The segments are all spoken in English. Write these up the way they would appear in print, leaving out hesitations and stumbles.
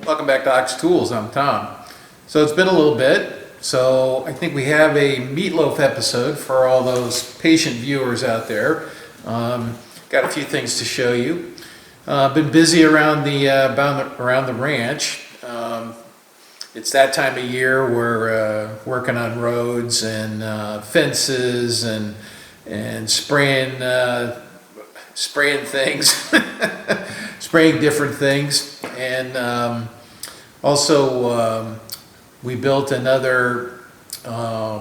Welcome back to Ox Tools. I'm Tom. So it's been a little bit, so I think we have a Meatloaf episode for all those patient viewers out there. Got a few things to show you. Been busy around the ranch. It's that time of year. We're working on roads and fences and spraying things, spraying different things, and also we built another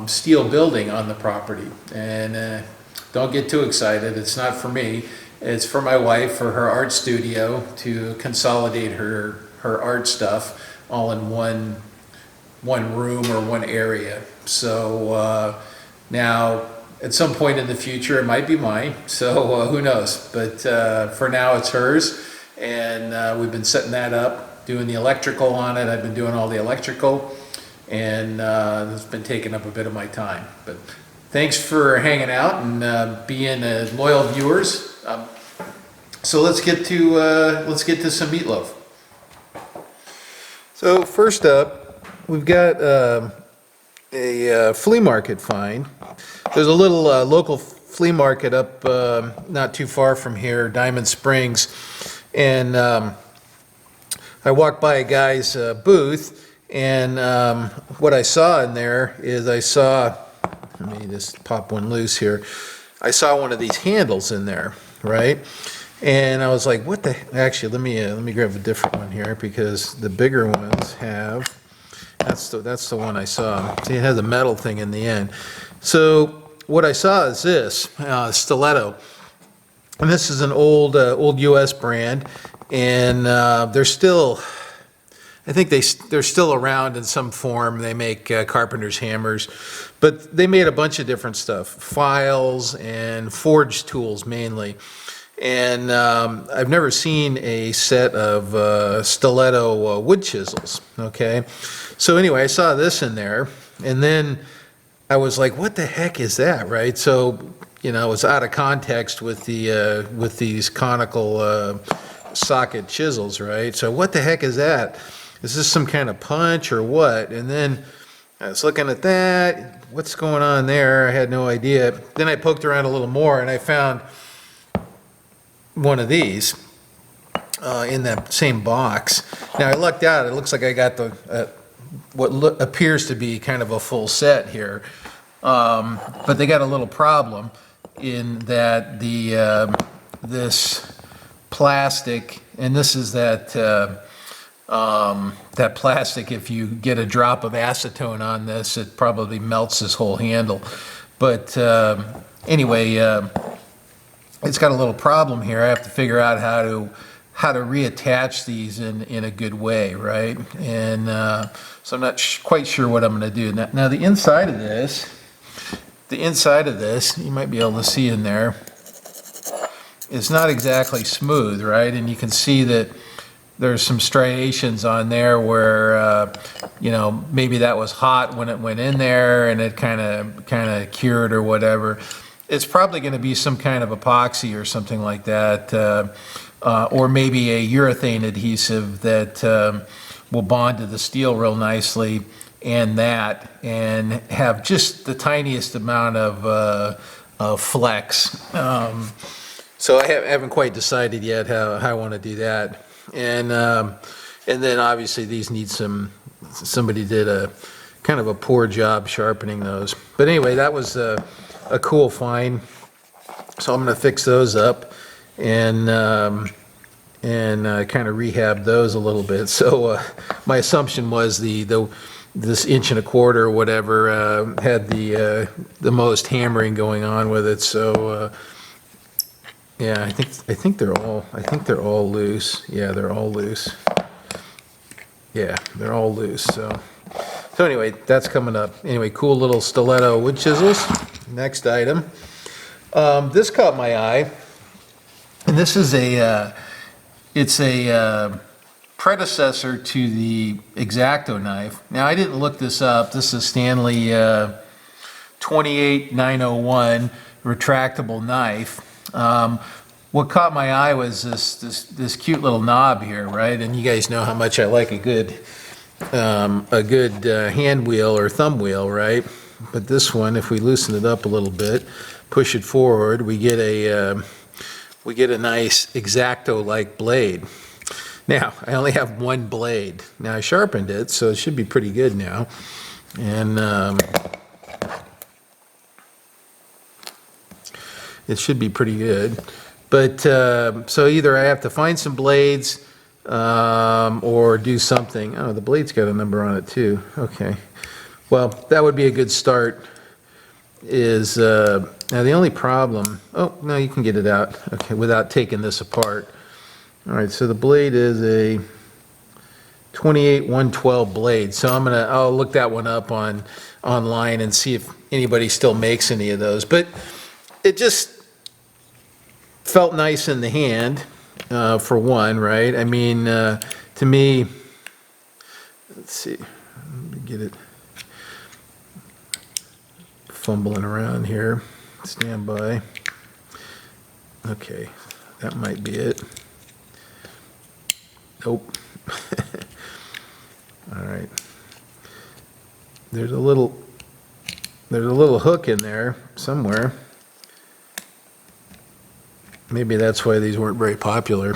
steel building on the property. And don't get too excited. It's not for me. It's for my wife, for her art studio, to consolidate her art stuff all in one room or one area. So now at some point in the future it might be mine, so who knows, but for now it's hers. And we've been setting that up, doing the electrical on it. I've been doing all the electrical, and it's been taking up a bit of my time. But thanks for hanging out and being loyal viewers. So let's get to some meatloaf. So first up, we've got a flea market find. There's a little local flea market up not too far from here, Diamond Springs, and I walked by a guy's booth, and what I saw in there is let me just pop one loose here. I saw one of these handles in there, right? And I was like, what the, actually, let me grab a different one here, because the bigger ones have, that's the one I saw. See, it has a metal thing in the end. So what I saw is this, stiletto. And this is an old US brand, and they're still, I think they're still around in some form. They make carpenter's hammers, but they made a bunch of different stuff, files and forge tools mainly. And I've never seen a set of stiletto wood chisels, okay? So anyway, I saw this in there, and then I was like, what the heck is that, right? So, you know, it's out of context with these conical socket chisels, right? So what the heck is that? Is this some kind of punch or what? And then I was looking at that, what's going on there? I had no idea. Then I poked around a little more, and I found one of these in that same box. Now I lucked out. It looks like I got the what appears to be kind of a full set here, but they got a little problem in that this plastic, and this is that plastic. If you get a drop of acetone on this, it probably melts this whole handle. But anyway. It's got a little problem here. I have to figure out how to reattach these in a good way, right? And so I'm not quite sure what I'm going to do. Now the inside of this, you might be able to see in there, it's not exactly smooth, right? And you can see that there's some striations on there where, you know, maybe that was hot when it went in there and it kind of cured or whatever. It's probably going to be some kind of epoxy or something like that, or maybe a urethane adhesive that will bond to the steel real nicely, and have just the tiniest amount of flex. So I haven't quite decided yet how I want to do that, and then obviously these need somebody did a kind of a poor job sharpening those. But anyway, that was a cool find, so I'm going to fix those up and kind of rehab those a little bit. So my assumption was this 1.25 inches or whatever had the most hammering going on with it. So yeah, I think they're all loose. Yeah, they're all loose. Yeah, they're all loose. So anyway, that's coming up. Anyway, cool little stiletto wood chisels. Next item. This caught my eye, and this is it's a predecessor to the X-Acto knife. Now I didn't look this up. This is Stanley 28901 retractable knife. What caught my eye was this cute little knob here, right? And you guys know how much I like a good hand wheel or thumb wheel, right? But this one, if we loosen it up a little bit, push it forward, we get a nice X-Acto-like blade. Now, I only have one blade. Now, I sharpened it, so it should be pretty good now. And it should be pretty good. But, so either I have to find some blades or do something. Oh, the blade's got a number on it too. Okay. Well, that would be a good start. Is now the only problem, oh, no, you can get it out, okay, without taking this apart. All right, so the blade is a 28-112 blade. So I'll look that one up online and see if anybody still makes any of those. But it just felt nice in the hand, for one, right? I mean, to me, let's see, let me get it, fumbling around here, stand by. Okay, that might be it. Nope. All right. There's a little hook in there somewhere. Maybe that's why these weren't very popular.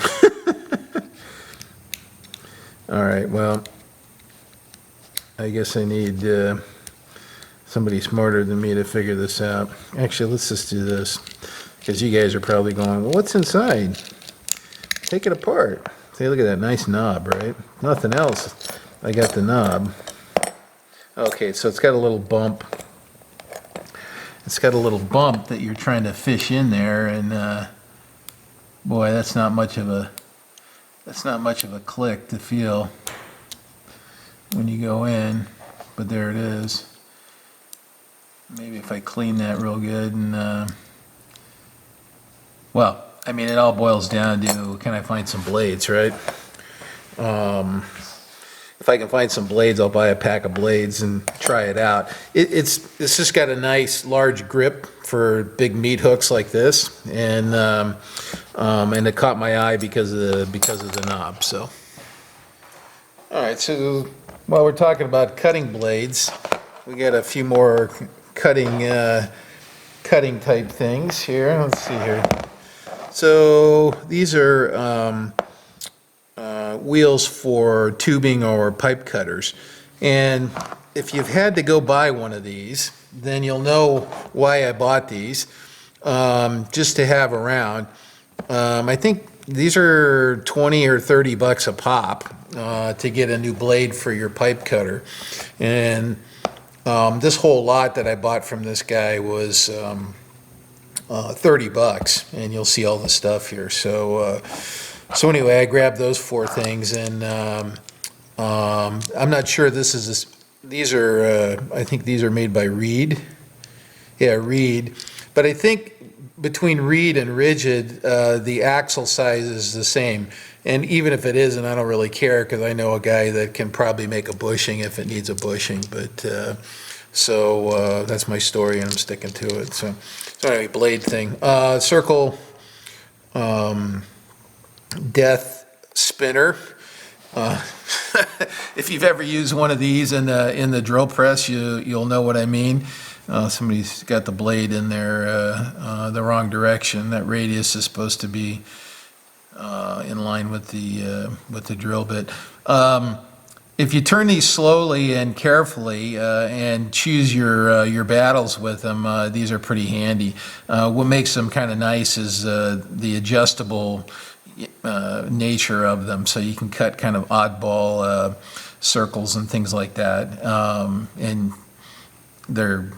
All right, well, I guess I need somebody smarter than me to figure this out. Actually, let's just do this, because you guys are probably going, well, what's inside? Take it apart. See, look at that nice knob, right? Nothing else. I got the knob. Okay, so it's got a little bump. It's got a little bump that you're trying to fish in there, and boy, that's not much of a click to feel when you go in, but there it is. Maybe if I clean that real good and well, I mean, it all boils down to, can I find some blades, right? If I can find some blades, I'll buy a pack of blades and try it out. It's just got a nice large grip for big meat hooks like this, and it caught my eye because of the knob. So, all right. So while we're talking about cutting blades, we got a few more cutting type things here. Let's see here. So these are wheels for tubing or pipe cutters, and if you've had to go buy one of these, then you'll know why I bought these, just to have around. I think these are 20 or 30 bucks a pop to get a new blade for your pipe cutter, and this whole lot that I bought from this guy was 30 bucks, and you'll see all the stuff here. So anyway, I grabbed those four things, and I'm not sure these are, I think these are made by Reed. Yeah, Reed. But I think between Reed and Rigid, the axle size is the same. And even if it isn't, I don't really care, because I know a guy that can probably make a bushing if it needs a bushing. But so that's my story, and I'm sticking to it. So anyway, blade thing. Circle Death spinner. If you've ever used one of these in the drill press, you'll know what I mean. Somebody's got the blade in there the wrong direction. That radius is supposed to be in line with the drill bit. If you turn these slowly and carefully and choose your battles with them, these are pretty handy. What makes them kind of nice is the adjustable nature of them, so you can cut kind of oddball circles and things like that, and they're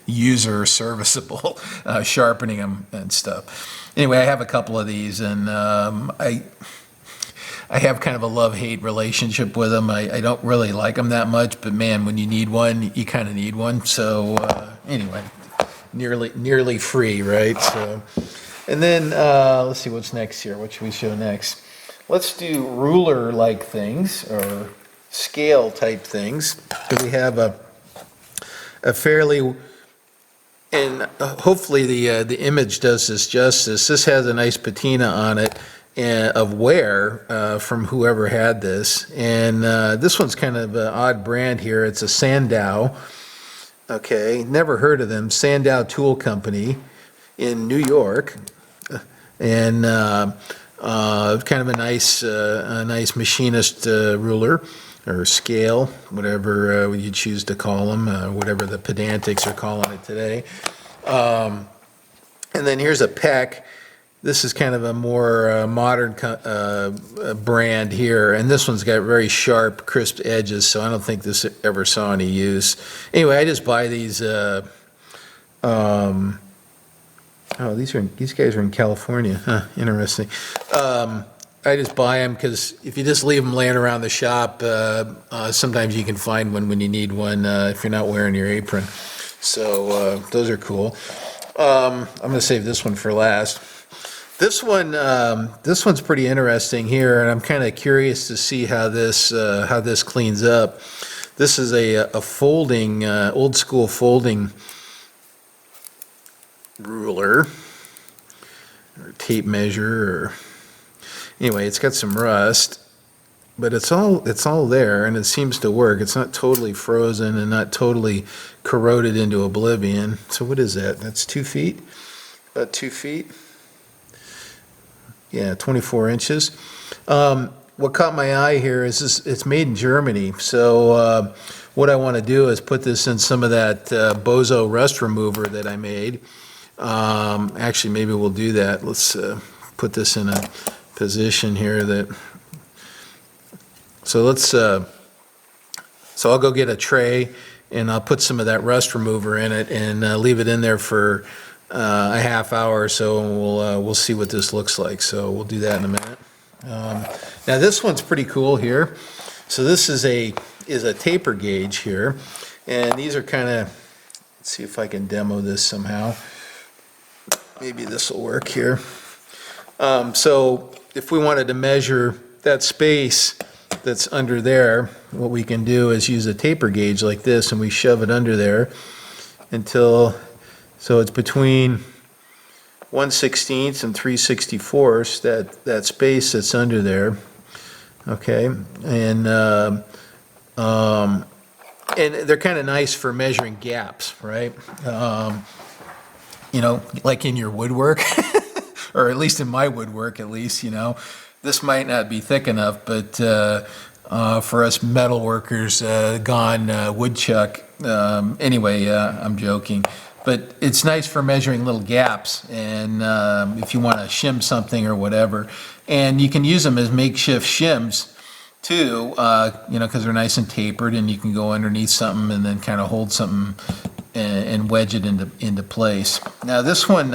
user serviceable, sharpening them and stuff. Anyway, I have a couple of these, and I have kind of a love-hate relationship with them. I don't really like them that much, but man, when you need one, you kind of need one. So anyway, nearly free, right? So. And then, let's see what's next here. What should we show next? Let's do ruler-like things, or scale-type things. We have a a fairly, and hopefully the image does this justice. This has a nice patina on it of wear from whoever had this. And this one's kind of an odd brand here. It's a Sandow. Okay, never heard of them. Sandow Tool Company in New York. And kind of a nice machinist ruler or scale, whatever you choose to call them, whatever the pedantics are calling it today. And then here's a peck. This is kind of a more modern brand here, and this one's got very sharp, crisp edges, so I don't think this ever saw any use. Anyway, I just buy these. Oh, these guys are in California. Huh, interesting. I just buy them because if you just leave them laying around the shop, sometimes you can find one when you need one if you're not wearing your apron. So those are cool. I'm going to save this one for last. This one's pretty interesting here, and I'm kind of curious to see how this cleans up. This is a folding, old school folding ruler or tape measure, or anyway, it's got some rust, but it's all there, and it seems to work. It's not totally frozen and not totally corroded into oblivion. So what is that? That's 2 feet, about 2 feet. Yeah, 24 inches. What caught my eye here is it's made in Germany. So what I want to do is put this in some of that Bozo rust remover that I made. Actually, maybe we'll do that. Let's put this in a position here that. So I'll go get a tray and I'll put some of that rust remover in it and leave it in there for a half hour or so, and we'll see what this looks like. So we'll do that in a minute. Now this one's pretty cool here. So this is a taper gauge here, and these are kind of. Let's see if I can demo this somehow. Maybe this will work here. So if we wanted to measure that space that's under there, what we can do is use a taper gauge like this, and we shove it under there until, so it's between 1/16 and 3/64, that space that's under there. Okay, and they're kind of nice for measuring gaps, right? You know, like in your woodwork, or at least in my woodwork, at least, you know, this might not be thick enough, but for us metal workers, gone woodchuck. Anyway, I'm joking, but it's nice for measuring little gaps, and if you want to shim something or whatever, and you can use them as makeshift shims too, you know, because they're nice and tapered, and you can go underneath something and then kind of hold something and wedge it into place. Now this one,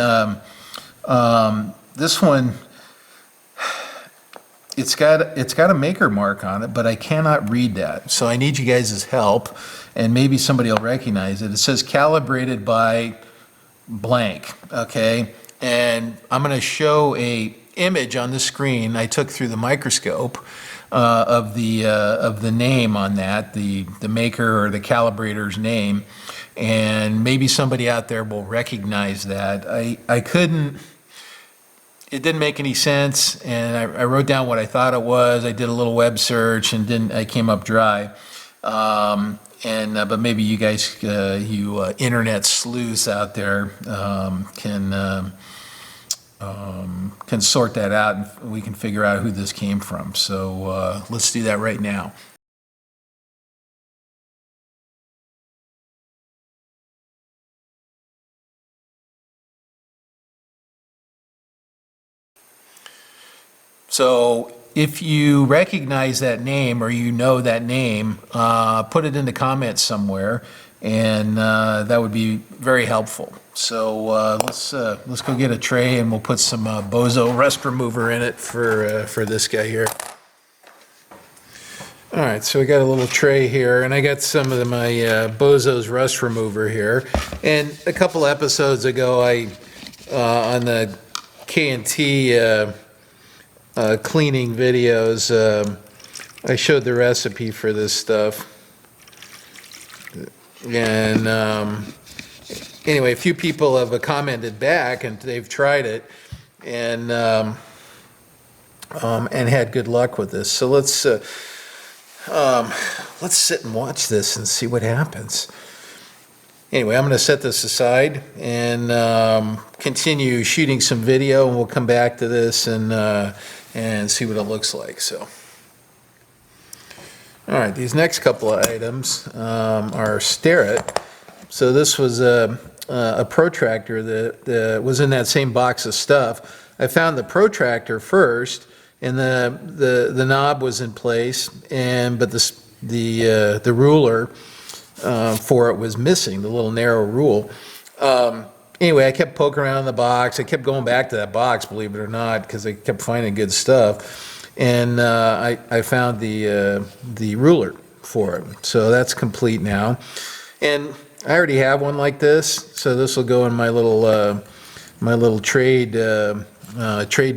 it's got a maker mark on it, but I cannot read that. So I need you guys' help, and maybe somebody will recognize it. It says calibrated by blank, okay? And I'm going to show a image on the screen I took through the microscope of the name on that, the maker or the calibrator's name, and maybe somebody out there will recognize that. I couldn't, it didn't make any sense, and I wrote down what I thought it was. I did a little web search and I came up dry. But maybe you guys, you internet sleuths out there, can sort that out, and we can figure out who this came from. So let's do that right now. So if you recognize that name or you know that name, put it in the comments somewhere, and that would be very helpful. So let's go get a tray, and we'll put some Bozo rust remover in it for this guy here. All right, so we got a little tray here, and I got some of my Bozo's rust remover here. And a couple episodes ago, I on the K&T cleaning videos, I showed the recipe for this stuff. And anyway, a few people have commented back, and they've tried it, and had good luck with this. So let's sit and watch this and see what happens. Anyway, I'm going to set this aside and continue shooting some video, and we'll come back to this and see what it looks like. So, all right, these next couple of items are Starrett. So this was a protractor that was in that same box of stuff. I found the protractor first, and the knob was in place, but the ruler for it was missing, the little narrow rule. Anyway, I kept poking around in the box. I kept going back to that box, believe it or not, because I kept finding good stuff. And I found the ruler for it. So that's complete now. And I already have one like this, so this will go in my little trade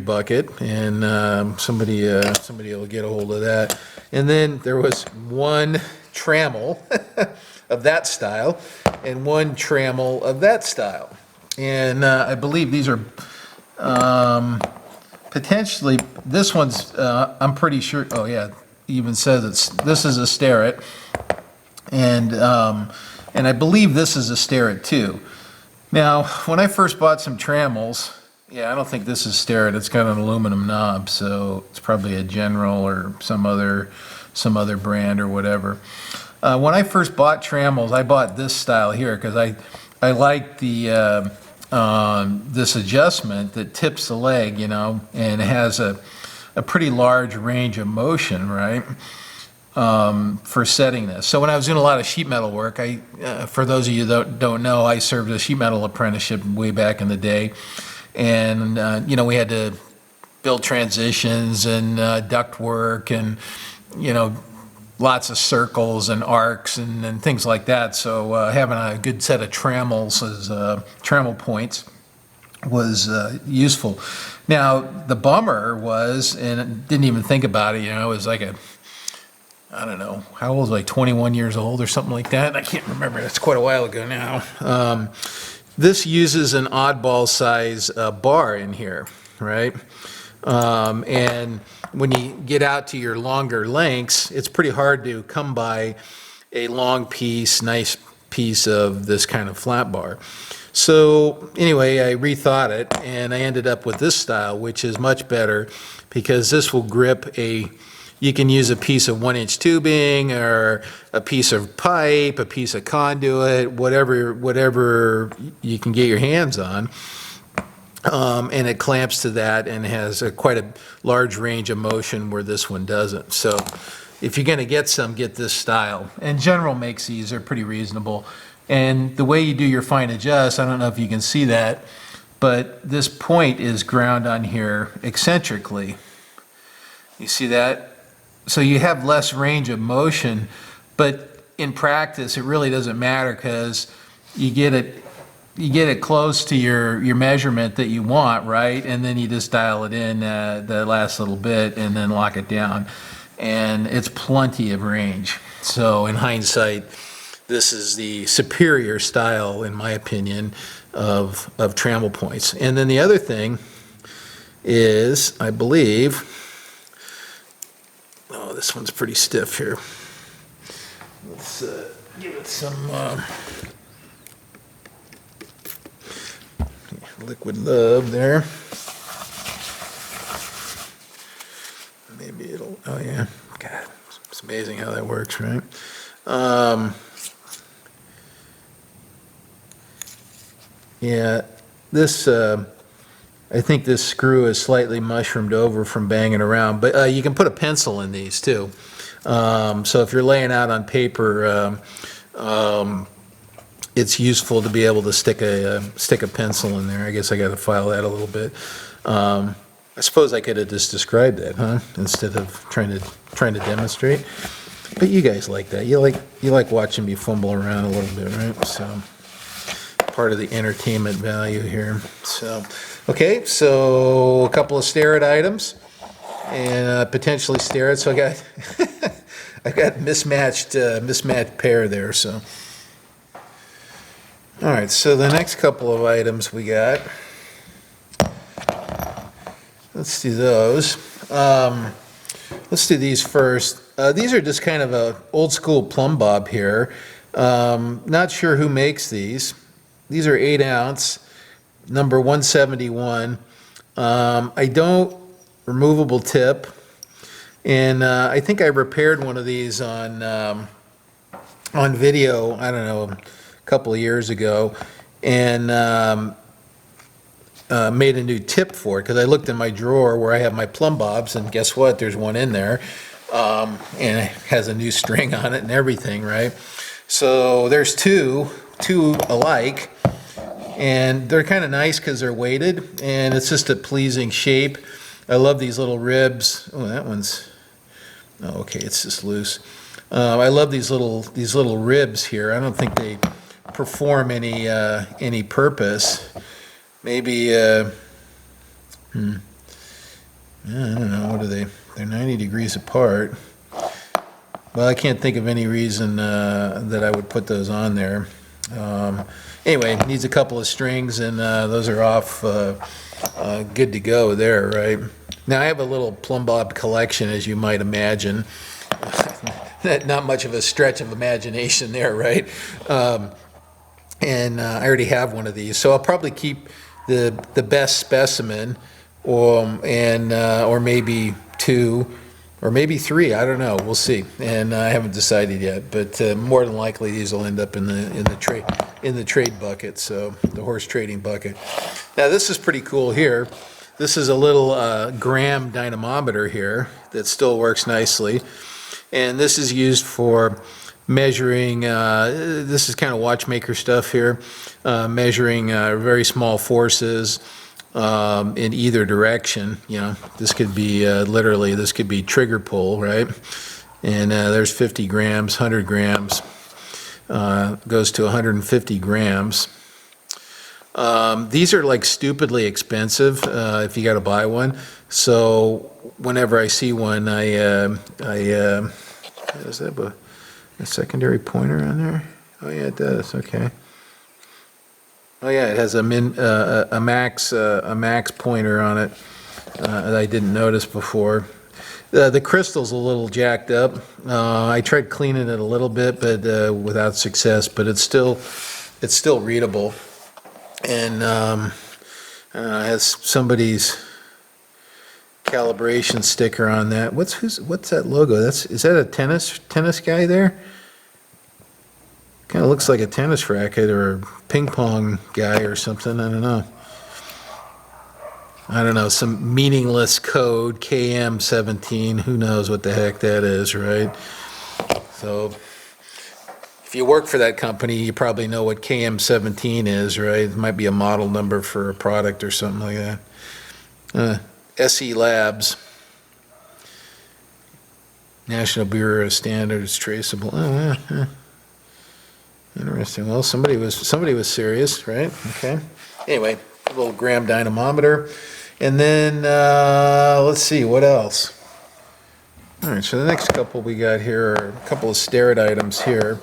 bucket, and somebody will get a hold of that. And then there was one trammel of that style and one trammel of that style. And I believe these are potentially, this one's, I'm pretty sure, oh yeah, even says this is a Starrett, and I believe this is a Starrett too. Now, when I first bought some trammels, yeah, I don't think this is Starrett. It's got an aluminum knob, so it's probably a General or some other brand or whatever. When I first bought trammels, I bought this style here because I liked the this adjustment that tips the leg, and it has a pretty large range of motion, right? For setting this. So when I was doing a lot of sheet metal work, for those of you that don't know, I served a sheet metal apprenticeship way back in the day, and we had to build transitions and duct work, and lots of circles and arcs and things like that. So having a good set of trammels as trammel points was useful. Now the bummer was, and I didn't even think about it, it was like I don't know, how old was I, like 21 years old or something like that? I can't remember, that's quite a while ago now. This uses an oddball size bar in here, right? And when you get out to your longer lengths, it's pretty hard to come by a long piece, nice piece of this kind of flat bar. So anyway, I rethought it, and I ended up with this style, which is much better because this will grip you can use a piece of 1-inch tubing or a piece of pipe, a piece of conduit, whatever you can get your hands on. And it clamps to that and has quite a large range of motion where this one doesn't. So if you're going to get this style. And General makes these, they're pretty reasonable. And the way you do your fine adjust, I don't know if you can see that, but this point is ground on here eccentrically. You see that? So you have less range of motion, but in practice it really doesn't matter because you get it close to your measurement that you want, right? And then you just dial it in the last little bit and then lock it down. And it's plenty of range. So in hindsight, this is the superior style, in my opinion, of trammel points. And then the other thing is, I believe, oh, this one's pretty stiff here. Let's give it some liquid love there. Maybe it'll, oh yeah, God, it's amazing how that works, right? Yeah, this, I think this screw is slightly mushroomed over from banging around, but you can put a pencil in these too. So if you're laying out on paper, it's useful to be able to stick a pencil in there. I guess I got to file that a little bit. I suppose I could have just described that, huh? Instead of trying to demonstrate. But you guys like that. You like watching me fumble around a little bit, right? So part of the entertainment value here. So okay, so a couple of Starrett items and potentially Starrett. So I got I got mismatched pair there. So All right, so the next couple of items we got, let's do those. Let's do these first. These are just kind of a old school plumb bob here. Not sure who makes these. These are 8 ounce, number 171. I don't, removable tip. And I think I repaired one of these on video, I don't know, a couple of years ago, and made a new tip for it, because I looked in my drawer where I have my plumb bobs, and guess what? There's one in there, and it has a new string on it and everything, right? So there's two alike, and they're kind of nice because they're weighted, and it's just a pleasing shape. I love these little ribs. Oh, that one's, oh, okay, it's just loose. I love these little ribs here. I don't think they perform any purpose. Maybe, I don't know, what are they? They're 90 degrees apart. Well, I can't think of any reason that I would put those on there. Anyway, needs a couple of strings, and those are off, good to go there, right? Now, I have a little plumb bob collection, as you might imagine. Not much of a stretch of imagination there, right? And I already have one of these, so I'll probably keep the best specimen, or maybe 2, or maybe 3. I don't know. We'll see, and I haven't decided yet. But more than likely, these will end up in the trade bucket, so the horse trading bucket. Now, this is pretty cool here. This is a little gram dynamometer here that still works nicely, and this is used for measuring, this is kind of watchmaker stuff here, measuring very small forces in either direction. You know, this could be literally, this could be trigger pull, right? And there's 50 grams, 100 grams, goes to 150 grams. These are like stupidly expensive if you got to buy one. So whenever I see one, is that a secondary pointer on there? Oh yeah, it does. Okay. Oh yeah, it has a max pointer on it that I didn't notice before. The crystal's a little jacked up. I tried cleaning it a little bit, but without success. But it's still readable, and it has somebody's calibration sticker on that. What's that logo? Is that a tennis guy there? Kind of looks like a tennis racket or a ping pong guy or something. I don't know, some meaningless code, KM17, who knows what the heck that is, right? So if you work for that company, you probably know what KM17 is, right? It might be a model number for a product or something like that. SE Labs, National Bureau of Standards, traceable. Oh, yeah. Interesting. Well, somebody was serious, right? Okay. Anyway, a little gram dynamometer, and then let's see what else. All right. So the next couple we got here are a couple of Starrett items here.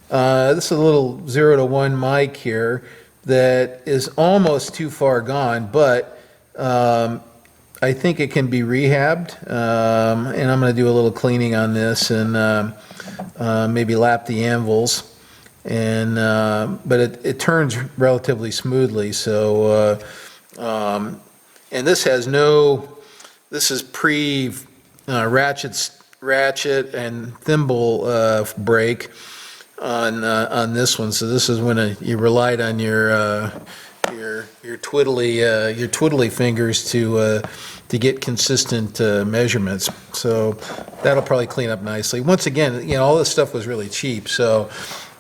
This is a little 0 to 1 mic here that is almost too far gone, but I think it can be rehabbed, and I'm going to do a little cleaning on this and maybe lap the anvils. And but it turns relatively smoothly. So and this has this is pre ratchet and thimble break on this one. So this is when you relied on your twiddly fingers to get consistent measurements. So that'll probably clean up nicely. Once again, you know, all this stuff was really cheap, so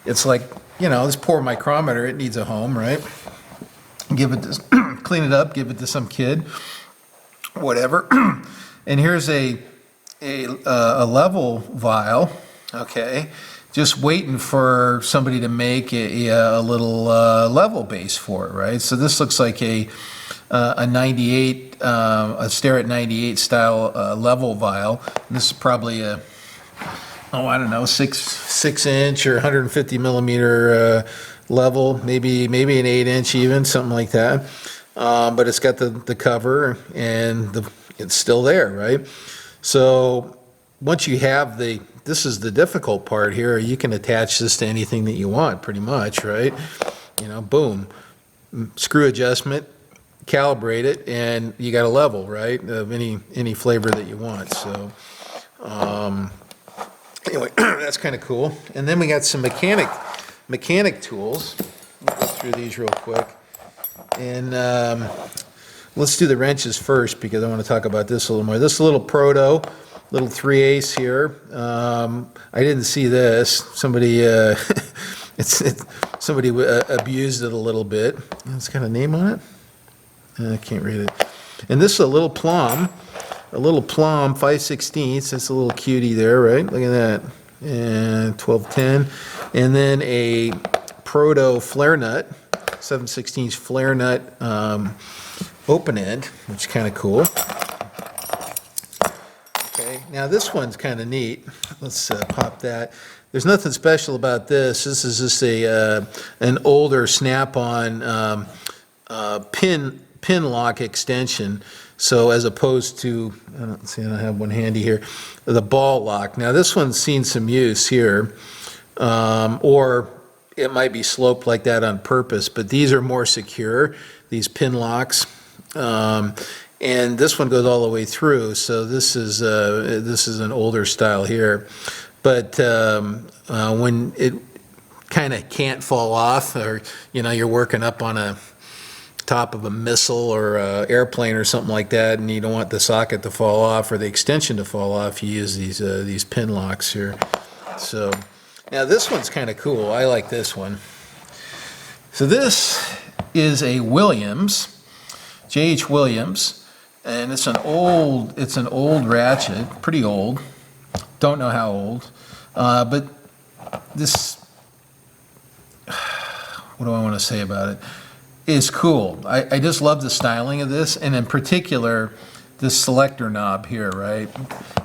it's like, you know, this poor micrometer, it needs a home, right? Give it to, clean it up, give it to some kid, whatever. And here's a level vial, okay, just waiting for somebody to make a little level base for it, right? So this looks like a 98, a Starrett 98 style level vial. And this is probably I don't know, 6 inch or 150 millimeter level, maybe an 8-inch even, something like that. But it's got the cover and it's still there, right? So once you have this is the difficult part here, you can attach this to anything that you want pretty much, right? You know, boom, screw adjustment, calibrate it, and you got a level, right, of any flavor that you want. So anyway, that's kind of cool. And then we got some mechanic tools. I'll go through these real quick. And let's do the wrenches first because I want to talk about this a little more. This little Proto, little 3/8 here. I didn't see this. Somebody somebody abused it a little bit. It's got a name on it. I can't read it. And this is a little Plumb 5/16. That's a little cutie there, right? Look at that. And 1210. And then a Proto flare nut, 7/16 flare nut open end, which is kind of cool. Okay, now this one's kind of neat. Let's pop that. There's nothing special about this. This is just an older snap-on pin lock extension. So as opposed to, I don't have one handy here, the ball lock. Now this one's seen some use here, or it might be sloped like that on purpose, but these are more secure, these pin locks. And this one goes all the way through, so this is an older style here. But when it kind of can't fall off, or you're working up on a top of a missile or a airplane or something like that, and you don't want the socket to fall off or the extension to fall off, you use these pin locks here. So now this one's kind of cool. I like this one. So this is a Williams, J.H. Williams, and it's an old ratchet, pretty old. Don't know how old, but this, what do I want to say about it? Is cool. I just love the styling of this, and in particular, this selector knob here, right?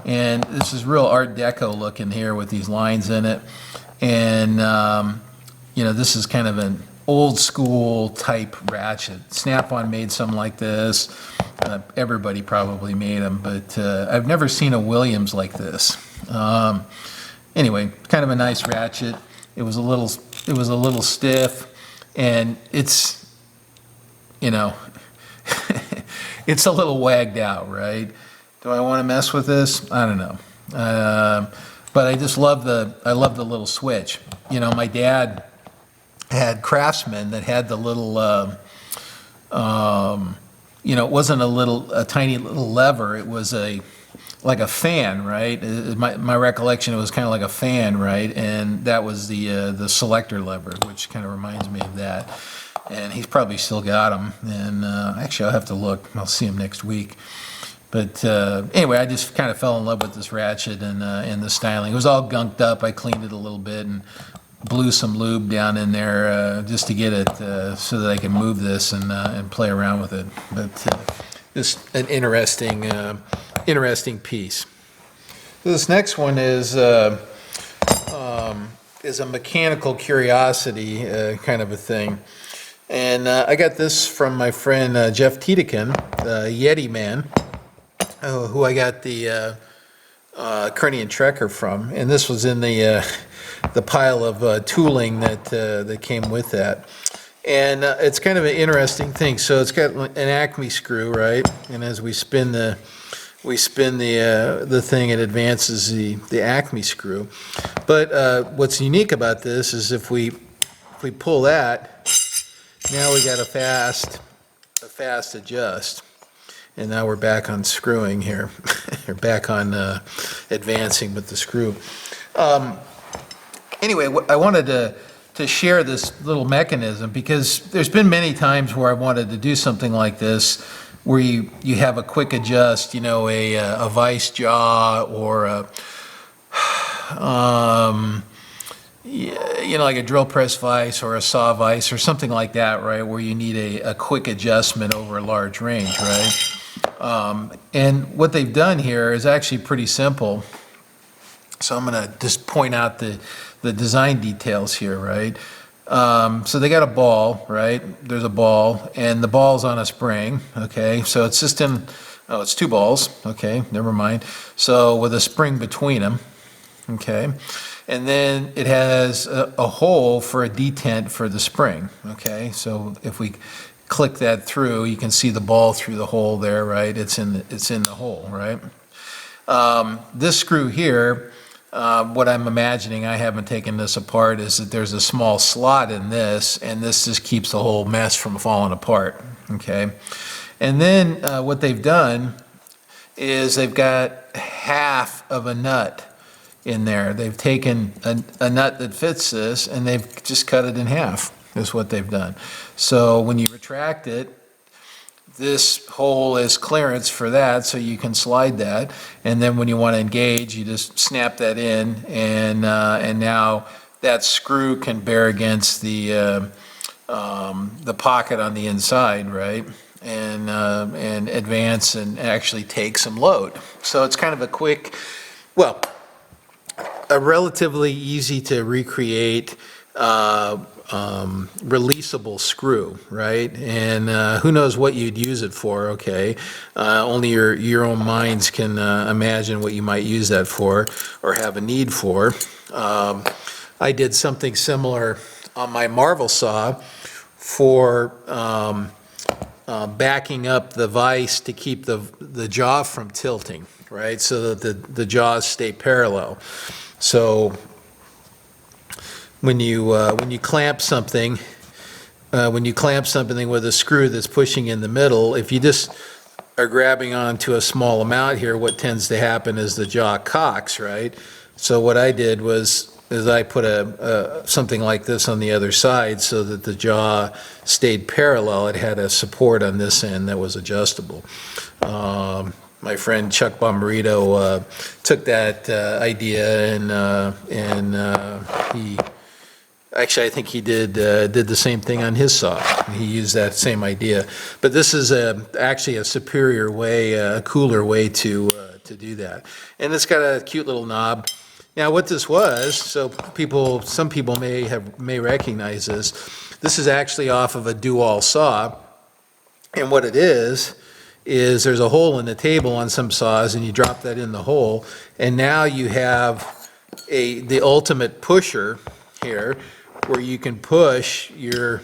And this is real Art Deco looking here with these lines in it. And, this is kind of an old school type ratchet. Snap-on made some like this. Everybody probably made them, but I've never seen a Williams like this. Anyway, kind of a nice ratchet. It was a little stiff, and it's, it's a little wagged out, right? Do I want to mess with this? I don't know. But I just love the little switch. My dad had Craftsman that had the little, it wasn't a tiny little lever. It was like a fan, right? My recollection, it was kind of like a fan, right? And that was the selector lever, which kind of reminds me of that. And he's probably still got them. And actually, I'll have to look. I'll see him next week. But anyway, I just kind of fell in love with this ratchet and the styling. It was all gunked up. I cleaned it a little bit and blew some lube down in there just to get it so that I can move this and play around with it. But just an interesting piece. So this next one is a mechanical curiosity kind of a thing. And I got this from my friend Jeff Tiedekin, the Yeti man, who I got the Kearney and Trekker from. And this was in the pile of tooling that came with that. And it's kind of an interesting thing. So it's got an Acme screw, right? And as we spin the thing, it advances the Acme screw. But what's unique about this is if we pull that, now we got a fast adjust, and now we're back on screwing here. We're back on advancing with the screw. Anyway, I wanted to share this little mechanism because there's been many times where I wanted to do something like this, where you have a quick adjust, a vice jaw or like a drill press vise or a saw vise or something like that, right, where you need a quick adjustment over a large range, right? And what they've done here is actually pretty simple. So I'm going to just point out the design details here, right? So they got a ball, right? There's a ball, and the ball's on a spring, okay? So it's just oh, it's two balls, okay, never mind. So with a spring between them, okay? And then it has a hole for a detent for the spring, okay? So if we click that through, you can see the ball through the hole there, right? It's in the hole, right? This screw here, what I'm imagining, I haven't taken this apart, is that there's a small slot in this, and this just keeps the whole mess from falling apart, okay? And then what they've done is they've got half of a nut in there. They've taken a nut that fits this, and they've just cut it in half, is what they've done. So when you retract it, this hole is clearance for that, so you can slide that, and then when you want to engage, you just snap that in, and now that screw can bear against the pocket on the inside, right, and advance and actually take some load. So it's kind of a quick, well, a relatively easy to recreate releasable screw, right? And who knows what you'd use it for, okay? Only your own minds can imagine what you might use that for or have a need for. I did something similar on my Marvel saw for backing up the vise to keep the jaw from tilting, right? So that the jaws stay parallel. So when you clamp something, with a screw that's pushing in the middle, if you just are grabbing onto a small amount here, what tends to happen is the jaw cocks, right? So what I did was I put something like this on the other side so that the jaw stayed parallel. It had a support on this end that was adjustable. My friend Chuck Bomberito took that idea and he actually, I think he did the same thing on his saw. He used that same idea, but this is actually a superior way, a cooler way to do that. And it's got a cute little knob. Now, what this was, so some people may recognize this. This is actually off of a do-all saw, and what it is there's a hole in the table on some saws, and you drop that in the hole, and now you have the ultimate pusher here, where you can push your,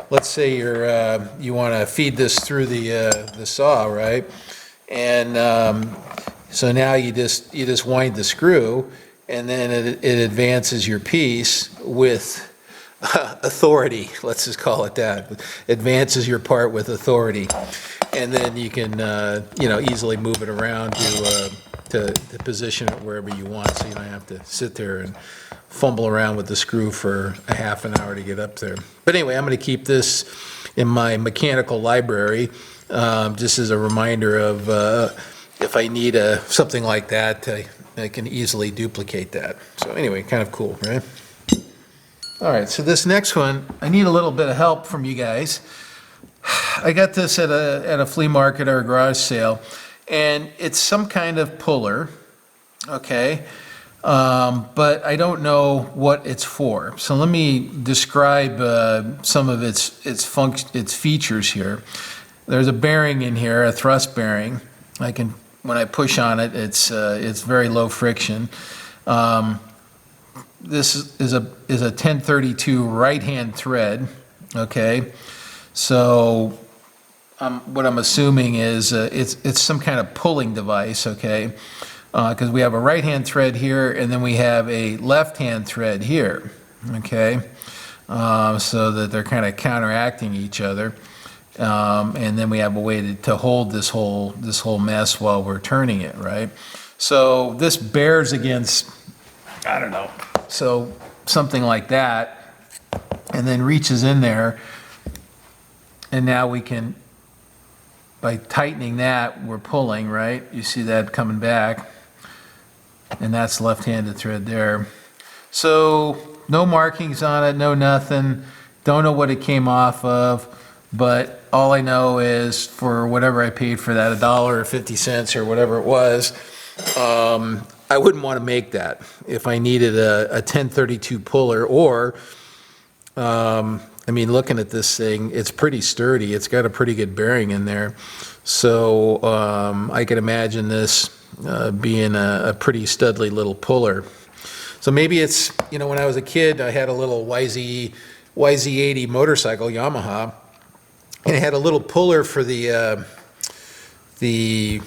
let's say you want to feed this through the saw, right? And so now you just wind the screw, and then it advances your piece with authority. Let's just call it that. Advances your part with authority, and then you can easily move it around to position it wherever you want, so you don't have to sit there and fumble around with the screw for a half an hour to get up there. But anyway, I'm going to keep this in my mechanical library, just as a reminder of if I need something like that, I can easily duplicate that. So anyway, kind of cool, right? All right, so this next one, I need a little bit of help from you guys. I got this at a flea market or a garage sale, and it's some kind of puller, okay? But I don't know what it's for. So let me describe some of its features here. There's a bearing in here, a thrust bearing. When I push on it, it's very low friction. This is a 1032 right-hand thread, okay? So what I'm assuming is it's some kind of pulling device, okay? Because we have a right-hand thread here, and then we have a left-hand thread here, okay? So that they're kind of counteracting each other. And then we have a way to hold this whole mess while we're turning it, right? So this bears against, I don't know, so something like that, and then reaches in there, and now we can, by tightening that, we're pulling, right? You see that coming back, and that's left-handed thread there. So no markings on it, no nothing, don't know what it came off of, but all I know is for whatever I paid for that, $1 or 50 cents or whatever it was, I wouldn't want to make that if I needed a 1032 puller, or I mean, looking at this thing, it's pretty sturdy. It's got a pretty good bearing in there. So I could imagine this being a pretty studly little puller. So maybe it's, you know, when I was a kid, I had a little YZ80 motorcycle, Yamaha, and it had a little puller for the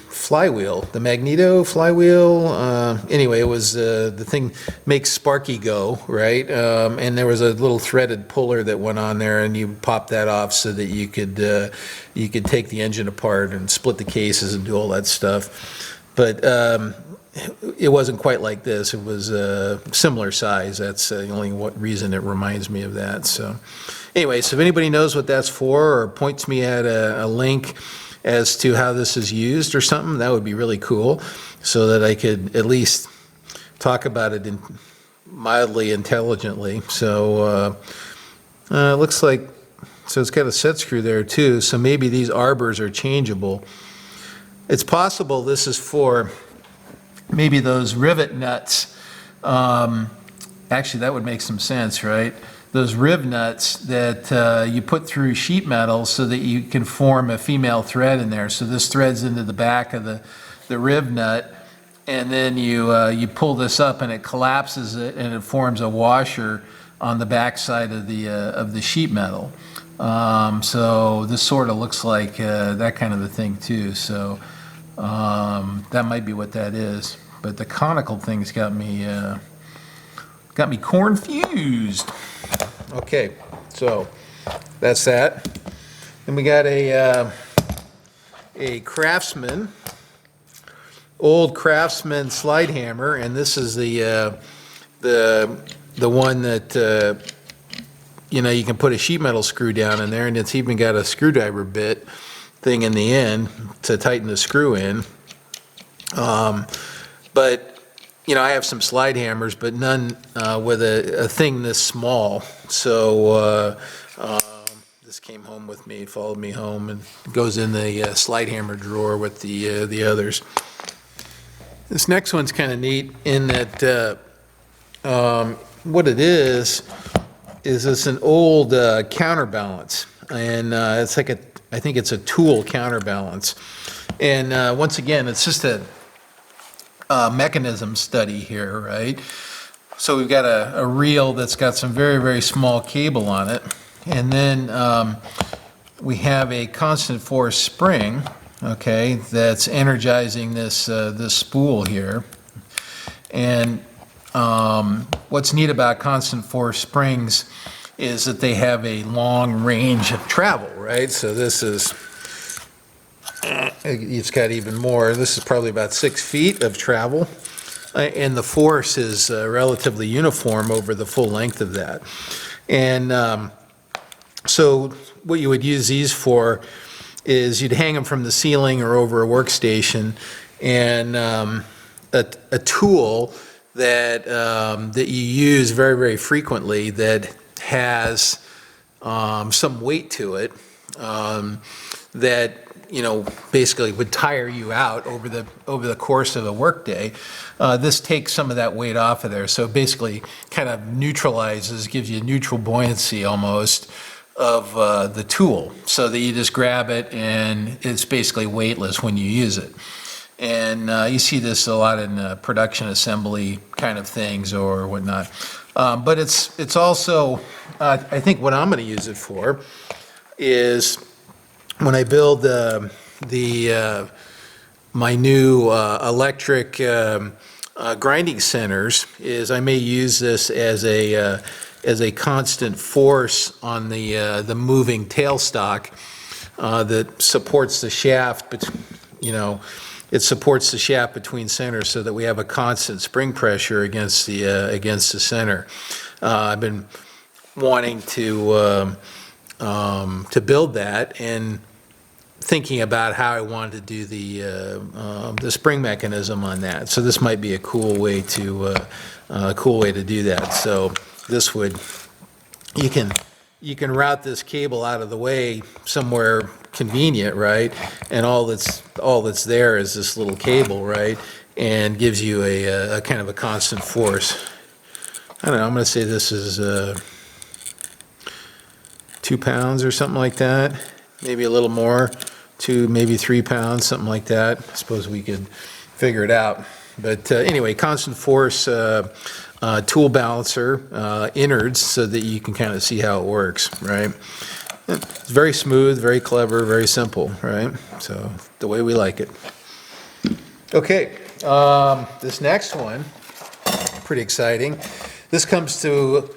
flywheel, the magneto flywheel. Anyway, it was the thing makes Sparky go, right? And there was a little threaded puller that went on there, and you pop that off so that you could take the engine apart and split the cases and do all that stuff. But it wasn't quite like this. It was a similar size. That's the only reason it reminds me of that. So anyway, so if anybody knows what that's for or points me at a link as to how this is used or something, that would be really cool, so that I could at least talk about it mildly intelligently. So it looks like, so it's got a set screw there too, so maybe these arbors are changeable. It's possible this is for maybe those rivet nuts. Actually, that would make some sense, right? Those riv nuts that you put through sheet metal so that you can form a female thread in there. So this threads into the back of the riv nut, and then you pull this up and it collapses it, and it forms a washer on the back side of the sheet metal. So this sort of looks like that kind of a thing too. So that might be what that is. But the conical thing's got me confused. Okay, so that's that. Then we got a Craftsman, old Craftsman slide hammer, and this is the one that you know, you can put a sheet metal screw down in there, and it's even got a screwdriver bit thing in the end to tighten the screw in. But you know, I have some slide hammers, but none with a thing this small. So this came home with me, followed me home, and goes in the slide hammer drawer with the others. This next one's kind of neat in that what it is it's an old counterbalance, and it's like I think it's a tool counterbalance. And once again, it's just a mechanism study here, right? So we've got a reel that's got some very, very small cable on it, and then we have a constant force spring, okay, that's energizing this spool here. And what's neat about constant force springs is that they have a long range of travel, right? So this is, it's got even more. This is probably about 6 feet of travel, and the force is relatively uniform over the full length of that. And so what you would use these for is you'd hang them from the ceiling or over a workstation, and a tool that that you use very, very frequently that has some weight to it, that, you know, basically would tire you out over the course of a workday. This takes some of that weight off of there, so basically kind of neutralizes, gives you neutral buoyancy almost of the tool, so that you just grab it and it's basically weightless when you use it. And you see this a lot in production assembly kind of things or whatnot. But it's also, I think what I'm going to use it for is when I build my new electric grinding centers, is I may use this as a constant force on the moving tailstock that supports the shaft, but you know, it supports the shaft between centers so that we have a constant spring pressure against the center. I've been wanting to build that and thinking about how I wanted to do the spring mechanism on that. So this might be a cool way to do that. So this would, you can route this cable out of the way somewhere convenient, right? And all that's there is this little cable, right? And gives you a kind of a constant force. I don't know, I'm going to say this is 2 pounds or something like that, maybe a little more, 2, maybe 3 pounds, something like that. I suppose we could figure it out. But anyway, constant force tool balancer innards so that you can kind of see how it works, right? It's very smooth, very clever, very simple, right? So the way we like it. Okay, this next one, pretty exciting. This comes to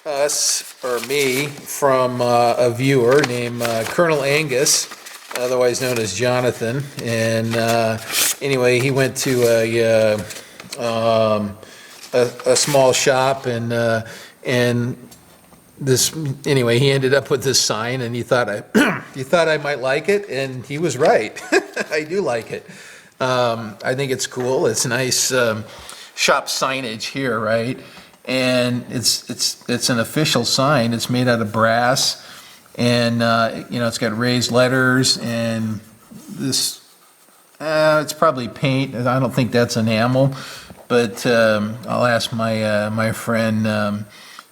us, or me, from a viewer named Colonel Angus, otherwise known as Jonathan. And anyway, he went to a small shop, and this, anyway, he ended up with this sign, and he thought I might like it, and he was right. I do like it. I think it's cool. It's nice shop signage here, right? And it's an official sign. It's made out of brass, and it's got raised letters, and this it's probably paint. I don't think that's enamel, but I'll ask my friend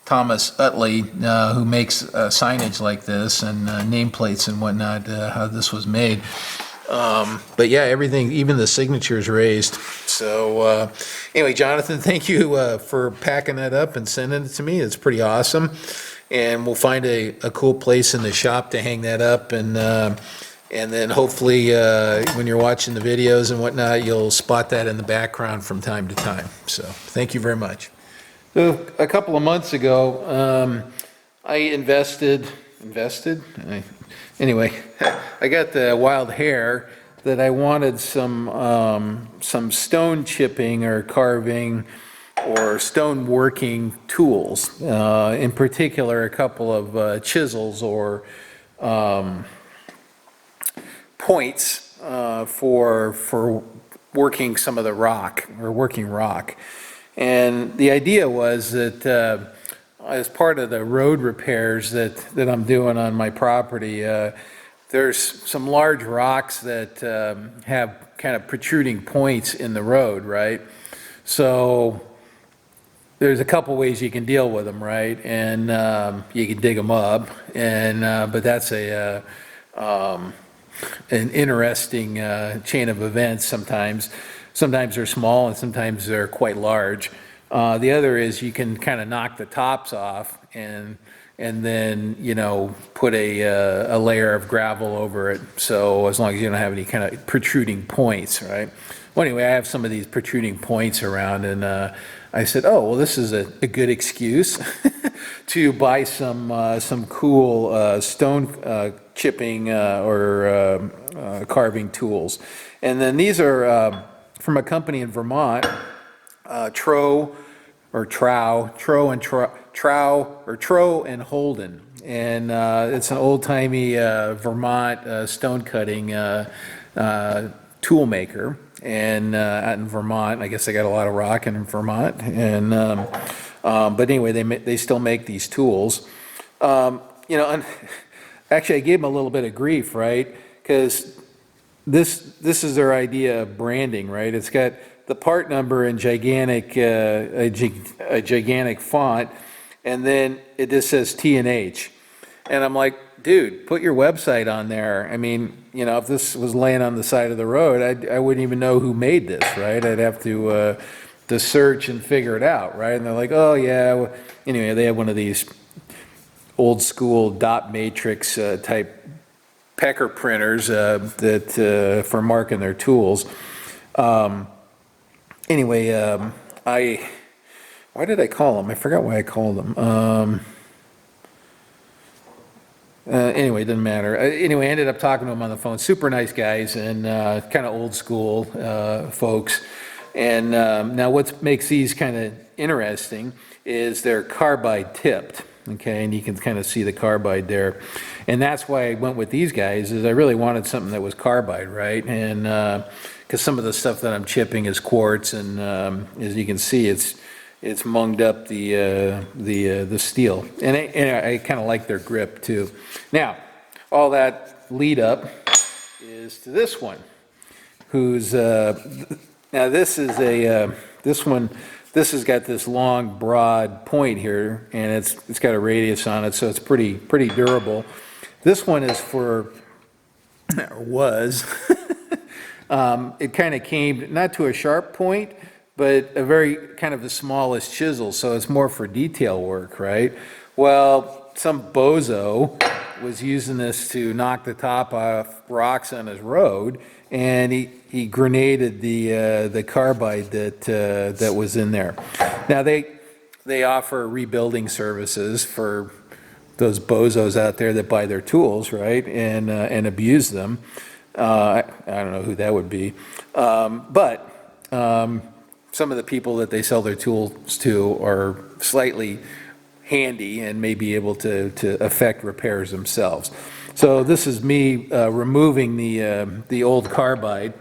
Thomas Utley, who makes signage like this and nameplates and whatnot, how this was made. But yeah, everything, even the signature is raised. So anyway, Jonathan, thank you for packing that up and sending it to me. It's pretty awesome. And we'll find a cool place in the shop to hang that up. And then hopefully when you're watching the videos and whatnot, you'll spot that in the background from time to time. So thank you very much. So a couple of months ago, I invested, anyway, I got the wild hair that I wanted some stone chipping or carving or stone working tools. In particular, a couple of chisels or points for working some of the rock or working rock. And the idea was that as part of the road repairs that I'm doing on my property, there's some large rocks that have kind of protruding points in the road, right? So there's a couple ways you can deal with them, right? And you can dig them up, and but that's an interesting chain of events sometimes. Sometimes they're small and sometimes they're quite large. The other is you can kind of knock the tops off and then put a layer of gravel over it. So as long as you don't have any kind of protruding points, right? Well, anyway, I have some of these protruding points around, and I said, oh well, this is a good excuse to buy some cool stone chipping or carving tools. And then these are from a company in Vermont, Trow and Holden, and it's an old-timey Vermont stone cutting tool maker, and out in Vermont, I guess they got a lot of rock in Vermont, and but anyway, they still make these tools. And actually, I gave them a little bit of grief, right? Because this is their idea of branding, right? It's got the part number in gigantic font, and then it just says T&H. And I'm like, dude, put your website on there. I mean, if this was laying on the side of the road, I wouldn't even know who made this, right? I'd have to search and figure it out, right? And they're like, oh yeah. Well, anyway, they have one of these old school dot matrix type pecker printers that for marking their tools. Anyway, why did I call them? I forgot why I called them. Anyway, it didn't matter. Anyway, I ended up talking to them on the phone. Super nice guys and kind of old school folks. And now what makes these kind of interesting is they're carbide tipped. Okay, and you can kind of see the carbide there. And that's why I went with these guys, is I really wanted something that was carbide, right? And because some of the stuff that I'm chipping is quartz, and as you can see, it's munged up the steel. And I kind of like their grip too. Now, all that lead up is to this one, who's now this is this this has got this long, broad point here, and it's got a radius on it, so it's pretty durable. This one is for, or was, it kind of came not to a sharp point, but a very kind of the smallest chisel, so it's more for detail work, right? Well, some bozo was using this to knock the top off rocks on his road, and he grenaded the carbide that was in there. Now they offer rebuilding services for those bozos out there that buy their tools, right, and abuse them. I don't know who that would be, but some of the people that they sell their tools to are slightly handy and may be able to effect repairs themselves. So this is me removing the old carbide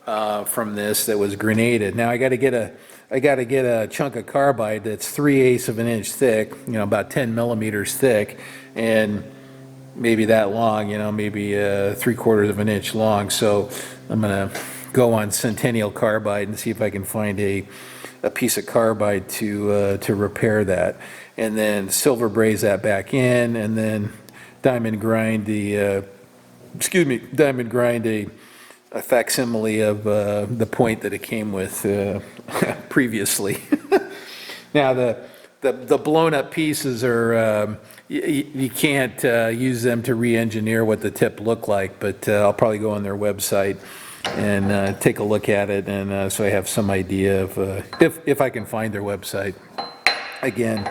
from this that was grenaded. Now I got to get a chunk of carbide that's 3/8 of an inch thick, about 10 millimeters thick, and maybe that long, maybe 3/4 of an inch long. So I'm gonna go on Centennial Carbide and see if I can find a piece of carbide to repair that, and then silver braze that back in, and then diamond grind a facsimile of the point that it came with previously. Now the blown up pieces are you can't use them to re-engineer what the tip looked like, but I'll probably go on their website and take a look at it, and so I have some idea of if I can find their website again.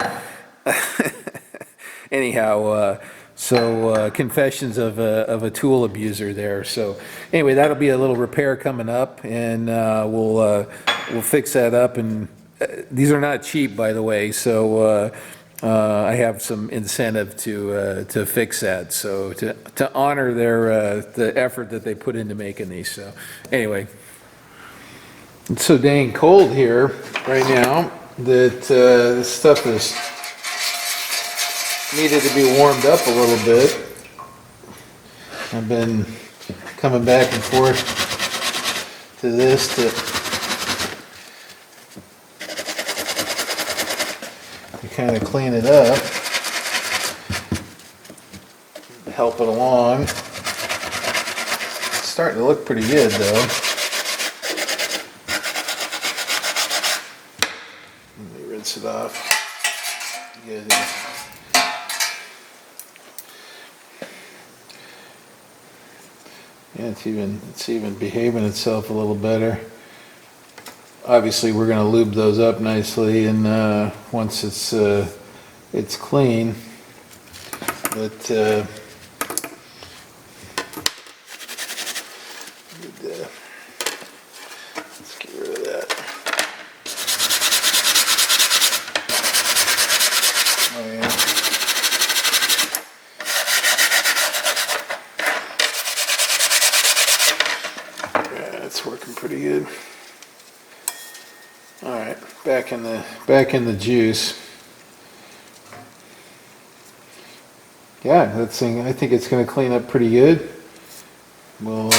Anyhow, so confessions of a tool abuser there. So anyway, that'll be a little repair coming up, and we'll fix that up. And these are not cheap, by the way, so I have some incentive to fix that. So to honor the effort that they put into making these. So anyway, it's so dang cold here right now that this stuff is needed to be warmed up a little bit. I've been coming back and forth to this to kind of clean it up, help it along. It's starting to look pretty good though. Let me rinse it off. Good. Yeah, it's even behaving itself a little better. Obviously, we're going to lube those up nicely, and once it's clean. But let's get rid of that. Oh yeah. It's working pretty good. All right, back in the juice. Yeah, that thing, I think it's going to clean up pretty good. We'll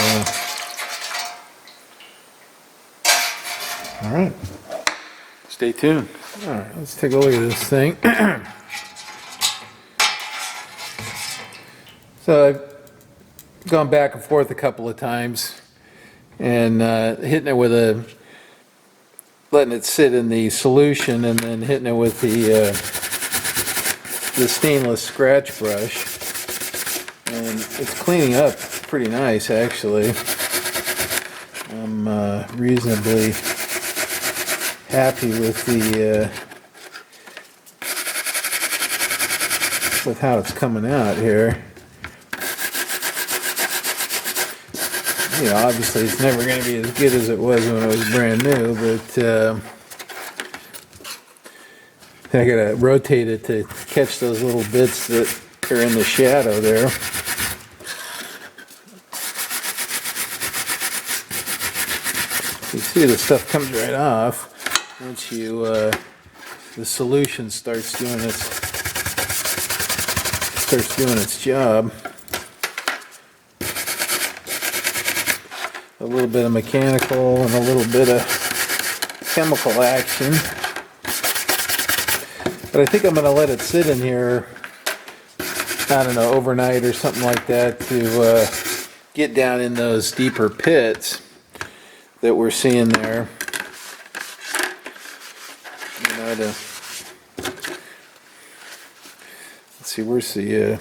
all right. Stay tuned. All right, let's take a look at this thing. So I've gone back and forth a couple of times, and hitting it with letting it sit in the solution, and then hitting it with the stainless scratch brush, and it's cleaning up pretty nice actually. I'm reasonably happy with with how it's coming out here. Obviously it's never going to be as good as it was when it was brand new, but I gotta rotate it to catch those little bits that are in the shadow there. You see the stuff comes right off once the solution starts doing its job. A little bit of mechanical and a little bit of chemical action. But I think I'm going to let it sit in here, I don't know, overnight or something like that to get down in those deeper pits that we're seeing there. You know, let's see, where's the,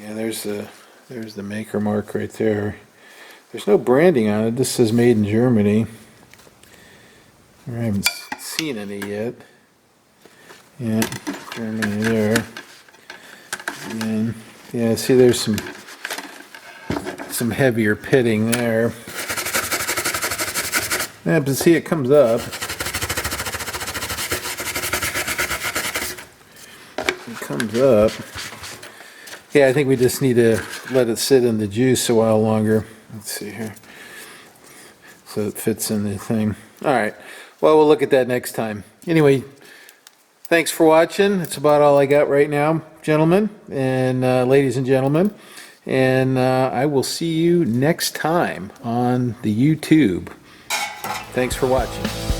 yeah, there's the maker mark right there. There's no branding on it. This says made in Germany. I haven't seen any yet. Yeah, Germany there. And yeah, see, there's some heavier pitting there. Yeah, but see, it comes up. It comes up. Yeah, I think we just need to let it sit in the juice a while longer. Let's see here. So it fits in the thing. All right. Well, we'll look at that next time. Anyway, thanks for watching. That's about all I got right now, gentlemen and ladies and gentlemen. And I will see you next time on the YouTube. Thanks for watching.